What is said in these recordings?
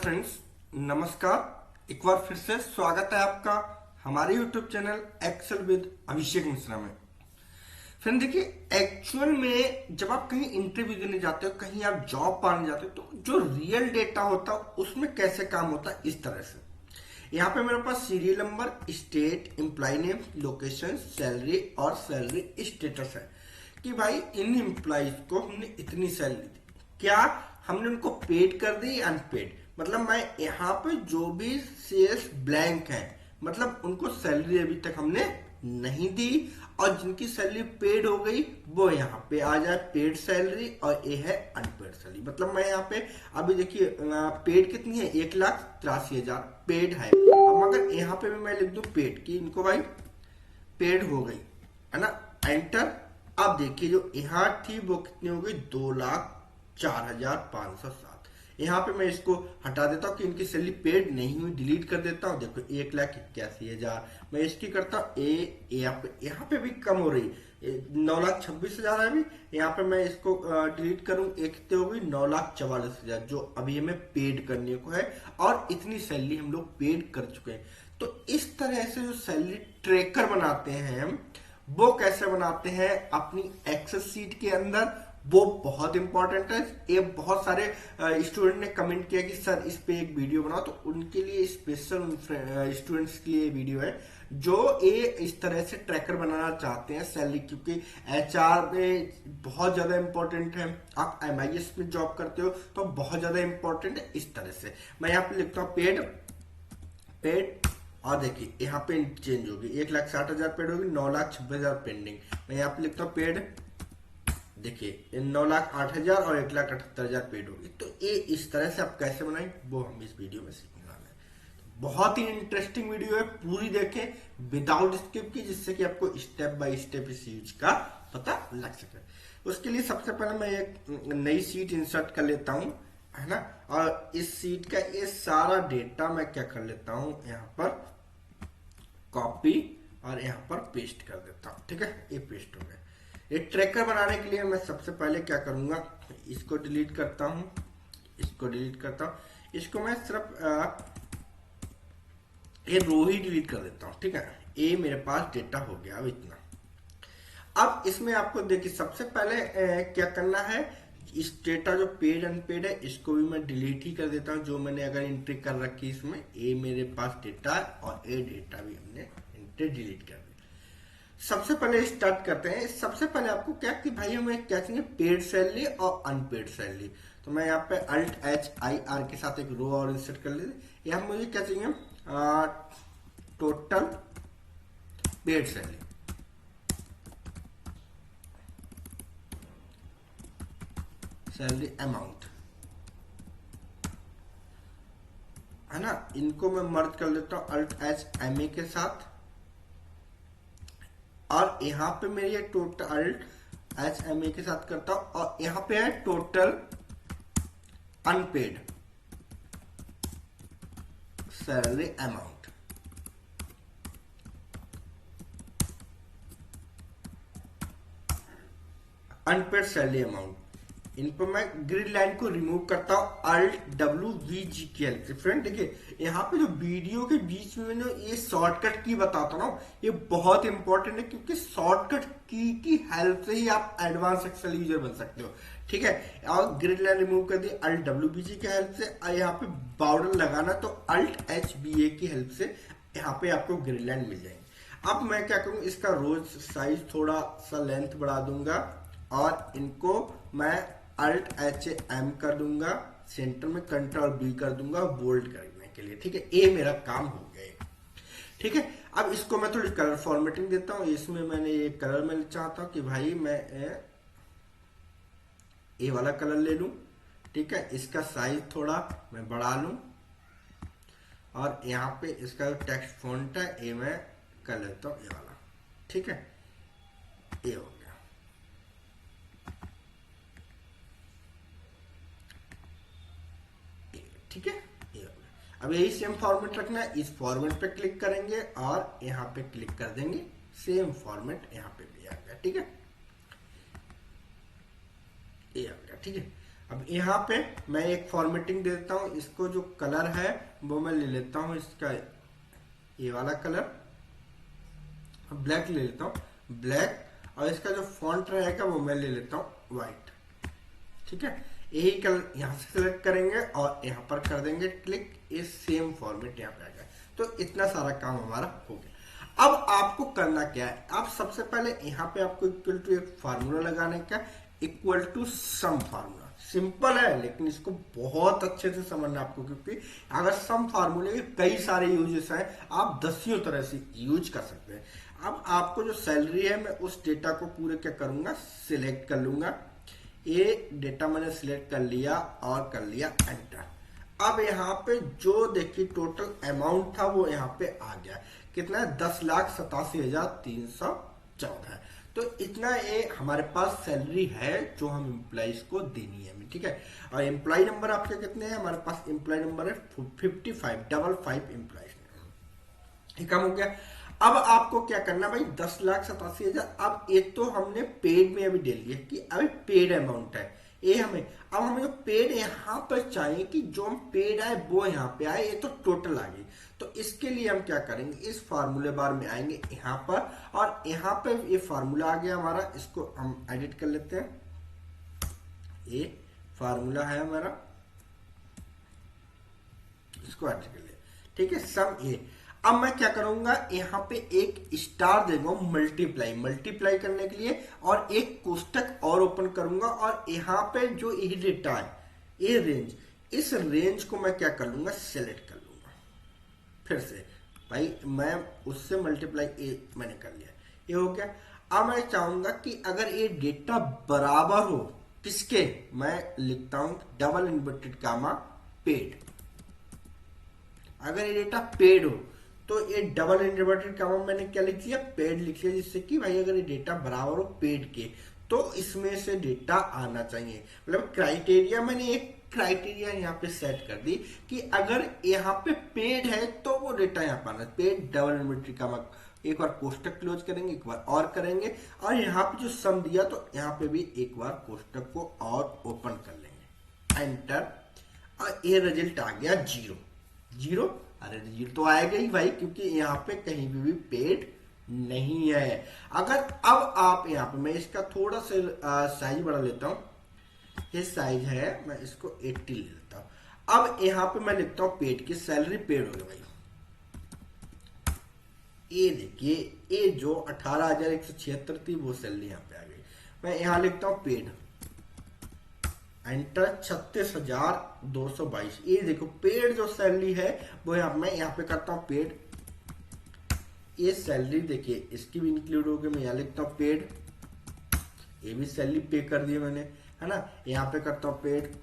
Friends, नमस्कार। एक बार फिर से स्वागत है आपका हमारे YouTube channel Excel with Abhishek Mishra में। फ्रेंड देखिए, एक्चुअल में जब आप कहीं इंटरव्यू देने जाते हो, कहीं आप जॉब पाने जाते हो, तो जो रियल डेटा होता है उसमें कैसे काम होता है इस तरह से। यहाँ पे मेरे पास serial number, state, employee name, location, salary और सैलरी स्टेटस है कि भाई इन एम्प्लॉयज को हमने इतनी सैलरी दी, क्या हमने उनको पेड कर दी, अनपेड। मतलब मैं यहाँ पे जो भी सेल्स ब्लैंक है, मतलब उनको सैलरी अभी तक हमने नहीं दी, और जिनकी सैलरी पेड हो गई वो यहाँ पे आ जाए पेड सैलरी, और ये है अनपेड सैलरी। मतलब मैं यहाँ पे अभी देखिए पेड कितनी है, 1,83,000 पेड है। अब मगर यहाँ पे भी मैं लिख दूं पेड की, इनको भाई पेड हो गई है ना, एंटर। अब देखिए जो यहाँ थी वो कितनी हो गई, 2,04,507। यहाँ पे मैं इसको हटा देता हूँ कि इनकी सैलरी पेड नहीं हुई, डिलीट कर देता हूँ। देखो 1,81,000 मैं इसकी करता हूँ यहाँ पे भी कम हो रही, 9,26,000 है अभी। यहाँ पे मैं इसको डिलीट करूँ, एक कितने हो गई, 9,44,000 जो अभी हमें पेड करने को है, और इतनी सैलरी हम लोग पेड कर चुके हैं। तो इस तरह से जो सैलरी ट्रैकर बनाते हैं हम, वो कैसे बनाते हैं अपनी एक्सेल सीट के अंदर, वो बहुत इंपॉर्टेंट है। ये बहुत सारे स्टूडेंट ने कमेंट किया कि सर इस पे एक वीडियो बनाओ, तो उनके लिए स्पेशल स्टूडेंट्स के लिए वीडियो है जो ये इस तरह से ट्रैकर बनाना चाहते हैं सैलरी, क्योंकि एचआर में बहुत ज्यादा इंपॉर्टेंट है। आप एमआईएस में जॉब करते हो तो बहुत ज्यादा इंपॉर्टेंट है। इस तरह से मैं यहाँ पे लिखता हूँ पेड पेड, और देखिए यहाँ पे चेंज होगी, 1,60,000 पेड होगी, 9,26,000 पेंडिंग। मैं यहाँ पे लिखता हूँ पेड, देखिए 9,08,000 और 1,78,000 पेड होगी। तो ये इस तरह से आप कैसे बनाएं वो हम इस वीडियो में सीखने वाले हैं। बहुत ही इंटरेस्टिंग वीडियो है, पूरी देखें विदाउट स्किप की, जिससे कि आपको स्टेप बाय स्टेप इस यूज का पता लग सके। उसके लिए सबसे पहले मैं एक नई सीट इंसर्ट कर लेता हूं, है ना। और इस सीट का ये सारा डेटा मैं क्या कर लेता हूं, यहाँ पर कॉपी और यहाँ पर पेस्ट कर देता हूं। ठीक है, ये पेस्ट हो गया। ये ट्रैकर बनाने के लिए मैं सबसे पहले क्या करूंगा, इसको डिलीट करता हूं, इसको डिलीट करता हूं, इसको मैं सिर्फ ये रो ही डिलीट कर देता हूं। ठीक है, ये मेरे पास डेटा हो गया अब इतना। अब इसमें आपको देखिए सबसे पहले क्या करना है, इस डेटा जो पेड अनपेड है इसको भी मैं डिलीट ही कर देता हूं, जो मैंने अगर एंट्री कर रखी इसमें, ये मेरे पास डेटा है और ये डेटा भी हमने एंट्री डिलीट कर दी। सबसे पहले स्टार्ट करते हैं। सबसे पहले आपको क्या कि भाई हमें क्या चाहिए, पेड सैलरी और अनपेड सैलरी। तो मैं यहाँ पे Alt+HIR के साथ एक रो और इंसर्ट कर लेते। यहाँ मुझे क्या चाहिए, total paid salary, salary amount, है ना। इनको मैं मर्ज कर लेता हूँ Alt+HMA के साथ, और यहाँ पे मेरी ये टोटल Alt+HMA के साथ करता हूं, और यहाँ पे है total unpaid salary amount. Unpaid salary amount, इन पर मैं ग्रिड लाइन को रिमूव करता हूं Alt+WVG की हेल्प से। फ्रेंड देखिए यहाँ पे जो वीडियो के बीच में ना ये शॉर्टकट की बताता हूं ना, ये बहुत इंपॉर्टेंट है, क्योंकि शॉर्टकट की हेल्प से ही आप एडवांस एक्सेल यूजर बन सकते हो। ठीक है, और ग्रिड लाइन रिमूव कर दी Alt+WVG की हेल्प से, और यहाँ पे बॉर्डर लगाना तो Alt+HBA की हेल्प से यहाँ पे आपको ग्रिड लाइन मिल जाएंगे। अब मैं क्या करूँ, इसका रोज साइज थोड़ा सा लेंथ बढ़ा दूंगा, और इनको मैं Alt+HM कर दूंगा, सेंटर में Ctrl+B कर दूंगा बोल्ड करने के लिए। ठीक है, ये मेरा काम हो गया। ठीक है, अब इसको मैं थोड़ी कलर फॉर्मेटिंग देता हूँ। इसमें मैंने ये कलर मैं चाहता हूँ कि भाई मैं ये वाला कलर ले लूं। ठीक है, इसका साइज थोड़ा मैं बढ़ा लूं, और यहाँ पे इसका टेक्स्ट फॉन्ट है ये मैं कर लेता हूँ ये वाला। ठीक है, ये हो गया। ठीक है, ये हो गया। अब यही सेम फॉर्मेट रखना है, इस फॉर्मेट पे क्लिक करेंगे और यहाँ पे क्लिक कर देंगे, सेम फॉर्मेट यहाँ पे भी आ गया। ठीक है, ये आ गया। ठीक है, अब यहाँ पे मैं एक फॉर्मेटिंग दे देता हूँ, इसको जो कलर है वो मैं ले लेता हूँ इसका ये वाला कलर, ब्लैक ले लेता हूँ ब्लैक, और इसका जो फॉन्ट रहेगा वो मैं ले लेता हूँ व्हाइट। ठीक है, यही कलर यहाँ से सिलेक्ट करेंगे और यहाँ पर कर देंगे क्लिक, ये सेम फॉर्मेट यहाँ पे आ गया। तो इतना सारा काम हमारा हो गया। अब आपको करना क्या है, आप सबसे पहले यहाँ पे आपको इक्वल टू एक फार्मूला लगाने का, equal to sum formula. Simple है लेकिन इसको बहुत अच्छे से समझना आपको, क्योंकि अगर सम फार्मूले के कई सारे यूजेस हैं, आप दसियों तरह से यूज कर सकते हैं। अब आपको जो सैलरी है, मैं उस डेटा को पूरे क्या करूंगा, सिलेक्ट कर लूंगा। ये डेटा मैंने सिलेक्ट कर लिया और कर लिया एंटर। अब यहाँ पे जो देखिए टोटल अमाउंट था वो यहाँ पे आ गया, कितना है, 10,87,314 है। तो इतना ये हमारे पास सैलरी है जो हम एम्प्लॉइज को देनी है, ठीक है। और एम्प्लॉय नंबर आपके कितने हैं, हमारे पास एम्प्लॉय नंबर है 55 एम्प्लॉइज, ठीक हो गया। अब आपको क्या करना भाई, 10,87,000। अब ये तो हमने पेड में अभी डेल लिया कि अभी पेड अमाउंट है ये हमें। अब हमें जो पेड यहाँ पर चाहिए कि जो हम पेड आए वो यहाँ पे आए, ये तो टोटल आ गई। तो इसके लिए हम क्या करेंगे, इस फार्मूले बार में आएंगे यहाँ पर, और यहाँ पे ये फार्मूला आ गया हमारा, इसको हम एडिट कर लेते हैं। ये फार्मूला है हमारा, इसको एडिट कर लिया, ठीक है, सम ए। अब मैं क्या करूंगा, यहाँ पे एक स्टार देगा मल्टीप्लाई करने के लिए, और एक कोष्टक और ओपन करूंगा, और यहाँ पे जो ये डेटा है, ये रेंज, इस रेंज को मैं क्या कर लूंगा, सेलेक्ट कर लूंगा। फिर से भाई मैं उससे मल्टीप्लाई मैंने कर लिया, ये हो गया। अब मैं चाहूंगा कि अगर ये डेटा बराबर हो किसके, मैं लिखता हूं डबल इन्वर्टेड कामा पेड। अगर ये डेटा पेड हो तो ये डबल इन्वर्टेड कामा मैंने क्या लिख दिया, पेड लिख लिया, जिससे कि भाई अगर ये डेटा बराबर हो पेड के तो इसमें से डेटा आना चाहिए। मतलब क्राइटेरिया, मैंने एक क्राइटेरिया यहाँ पे सेट कर दी कि अगर यहाँ पे पेड है तो वो डेटा यहाँ पर आना, पेड डबल इन्वर्टेड कामा। एक बार कोष्टक क्लोज करेंगे, एक बार और करेंगे, और यहाँ पे जो सम दिया तो यहाँ पे भी एक बार कोष्टक को और ओपन कर लेंगे, एंटर, और ये रिजल्ट आ गया 0। अरे रिजल्ट तो आएगा ही भाई, क्योंकि यहाँ पे कहीं भी पेड नहीं है। अगर अब आप यहाँ पे, मैं इसका थोड़ा सा साइज बढ़ा लेता हूँ, ये साइज है, मैं इसको 80 ले लेता हूँ। अब यहाँ पे मैं लिखता हूँ पेड की सैलरी, पेड हो गया भाई। ये देखिए, ये जो 18,176 थी वो सैलरी यहाँ पे आ गई। मैं यहाँ लिखता हूँ पेड, एंटर, 36,222। ये देखो पेड जो सैलरी है वो मैं यहाँ पे करता हूँ पेड। ये सैलरी देखिए इसकी भी इंक्लूड हो गई, मैं यहाँ लिखता हूँ पेड, ये भी सैलरी पे कर दी मैंने, है ना। यहाँ पे करता हूँ पेड,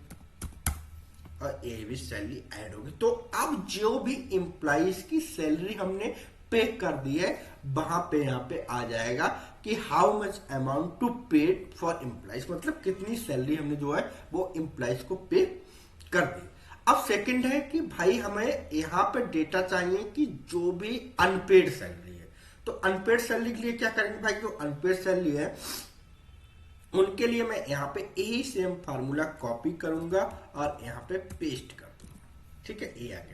और ये भी सैलरी ऐड होगी। तो अब जो भी एम्प्लॉइज की सैलरी हमने पे कर दी है, वहां पे यहाँ पे आ जाएगा कि how much amount to paid for employees, मतलब कितनी सैलरी हमने जो है वो एम्प्लॉइज को पे कर दी। अब सेकंड है कि भाई हमें यहाँ पे डेटा चाहिए कि जो भी अनपेड सैलरी है, तो अनपेड सैलरी के लिए क्या करेंगे भाई, जो अनपेड सैलरी है उनके लिए मैं यहाँ पे यही सेम फार्मूला कॉपी करूंगा और यहाँ पे पेस्ट कर दूंगा, ठीक है, ये आ गया।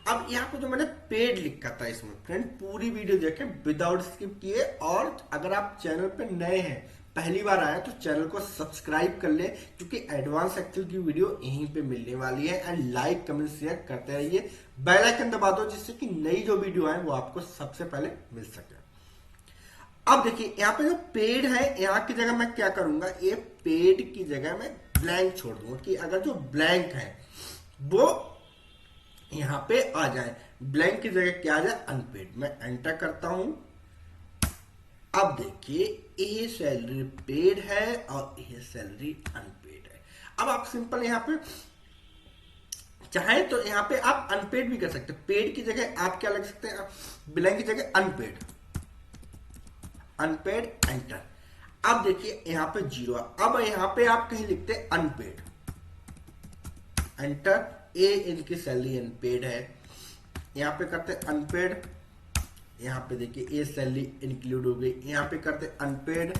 अब यहाँ पे जो मैंने पेड लिखा था, इसमें फ्रेंड पूरी वीडियो देखें विदाउट स्किप किए, और अगर आप चैनल पे नए हैं, पहली बार आए तो चैनल को सब्सक्राइब कर ले, क्योंकि एडवांस एक्सेल की वीडियो यहीं पे मिलने वाली है। एंड लाइक कमेंट शेयर करते रहिए, बेल आइकन दबा दो, जिससे कि नई जो वीडियो आए वो आपको सबसे पहले मिल सके। अब देखिए यहाँ पे जो पेड है, यहाँ की जगह मैं क्या करूंगा, ये पेड की जगह मैं ब्लैंक छोड़ दूंगा, कि अगर जो ब्लैंक है वो यहाँ पे आ जाए, ब्लैंक की जगह क्या आ जाए, अनपेड। मैं एंटर करता हूं। अब देखिए ये सैलरी पेड है और ये सैलरी अनपेड है। अब आप सिंपल यहाँ पे चाहे तो यहाँ पे आप अनपेड भी कर सकते हैं, पेड की जगह आप क्या लग सकते हैं, ब्लैंक की जगह अनपेड, एंटर। अब देखिए यहाँ पे 0, अब यहाँ पे आप कहीं लिखते हैं अनपेड, एंटर। ए इनकी सैलरी अनपेड है, यहाँ पे करते अनपेड, यहाँ पे देखिए ए सैलरी इंक्लूड हो गई, यहाँ पे करते अनपेड,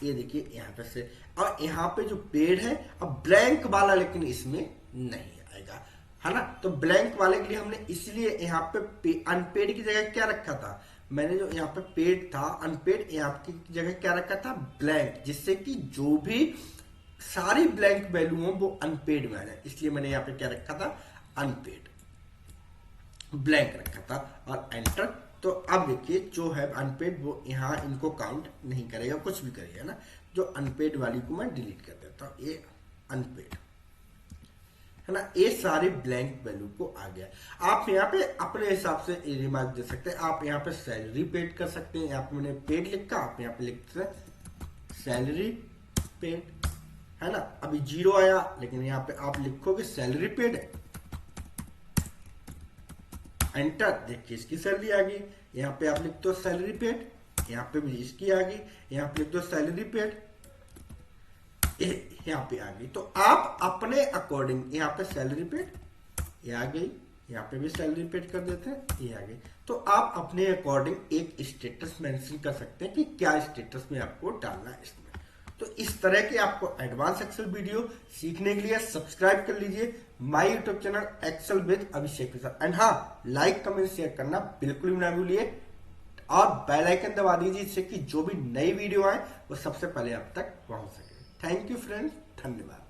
ये देखिए यहाँ पे से, और यहाँ पे जो पेड है अब ब्लैंक वाला लेकिन इसमें नहीं आएगा, है ना। तो ब्लैंक वाले के लिए हमने इसलिए यहाँ पे अनपेड की जगह क्या रखा था, मैंने जो यहाँ पे पेड था अनपेड, यहाँ की जगह क्या रखा था ब्लैंक, जिससे कि जो भी सारी ब्लैंक वैल्यू हो वो अनपेड में आ जाए, इसलिए मैंने यहाँ पे क्या रखा था अनपेड, ब्लैंक रखा था और एंटर। तो अब देखिए जो है अनपेड वो यहाँ इनको काउंट नहीं करेगा, कुछ भी करेगा ना। जो अनपेड वाली को मैं डिलीट कर देता हूँ, ये अनपेड है ना, ये सारे ब्लैंक वैल्यू को आ गया। आप यहाँ पे अपने हिसाब से रिमार्क दे सकते हैं, आप यहाँ पे सैलरी पेड कर सकते हैं, यहाँ पे मैंने पेड लिखा, आप यहाँ पे लिख सकते हैं सैलरी पेड, है ना। अभी 0 आया लेकिन यहाँ पे आप लिखोगे सैलरी पेड, एंटर, देखिए इसकी सैलरी आ गई। यहाँ पे आप लिख दो सैलरी पेड, यहाँ पे भी इसकी आ गई, यहाँ पे लिख दो सैलरी पेड, यहाँ पे आ गई। तो आप अपने अकॉर्डिंग यहाँ पे सैलरी पेड ये आ गई, यहाँ पे भी सैलरी पेड कर देते हैं, ये आ गई। तो आप अपने अकॉर्डिंग एक स्टेटस मेंशन कर सकते हैं कि क्या स्टेटस में आपको डालना है इसमें। तो इस तरह के आपको एडवांस एक्सेल वीडियो सीखने के लिए सब्सक्राइब कर लीजिए my YouTube channel Excel with Abhishek के साथ। एंड हाँ, लाइक कमेंट शेयर करना बिल्कुल भी ना भूलिए और बेल आइकन दबा दीजिए, जिससे कि जो भी नई वीडियो आए वो सबसे पहले आप तक पहुंच सके। थैंक यू फ्रेंड्स, धन्यवाद।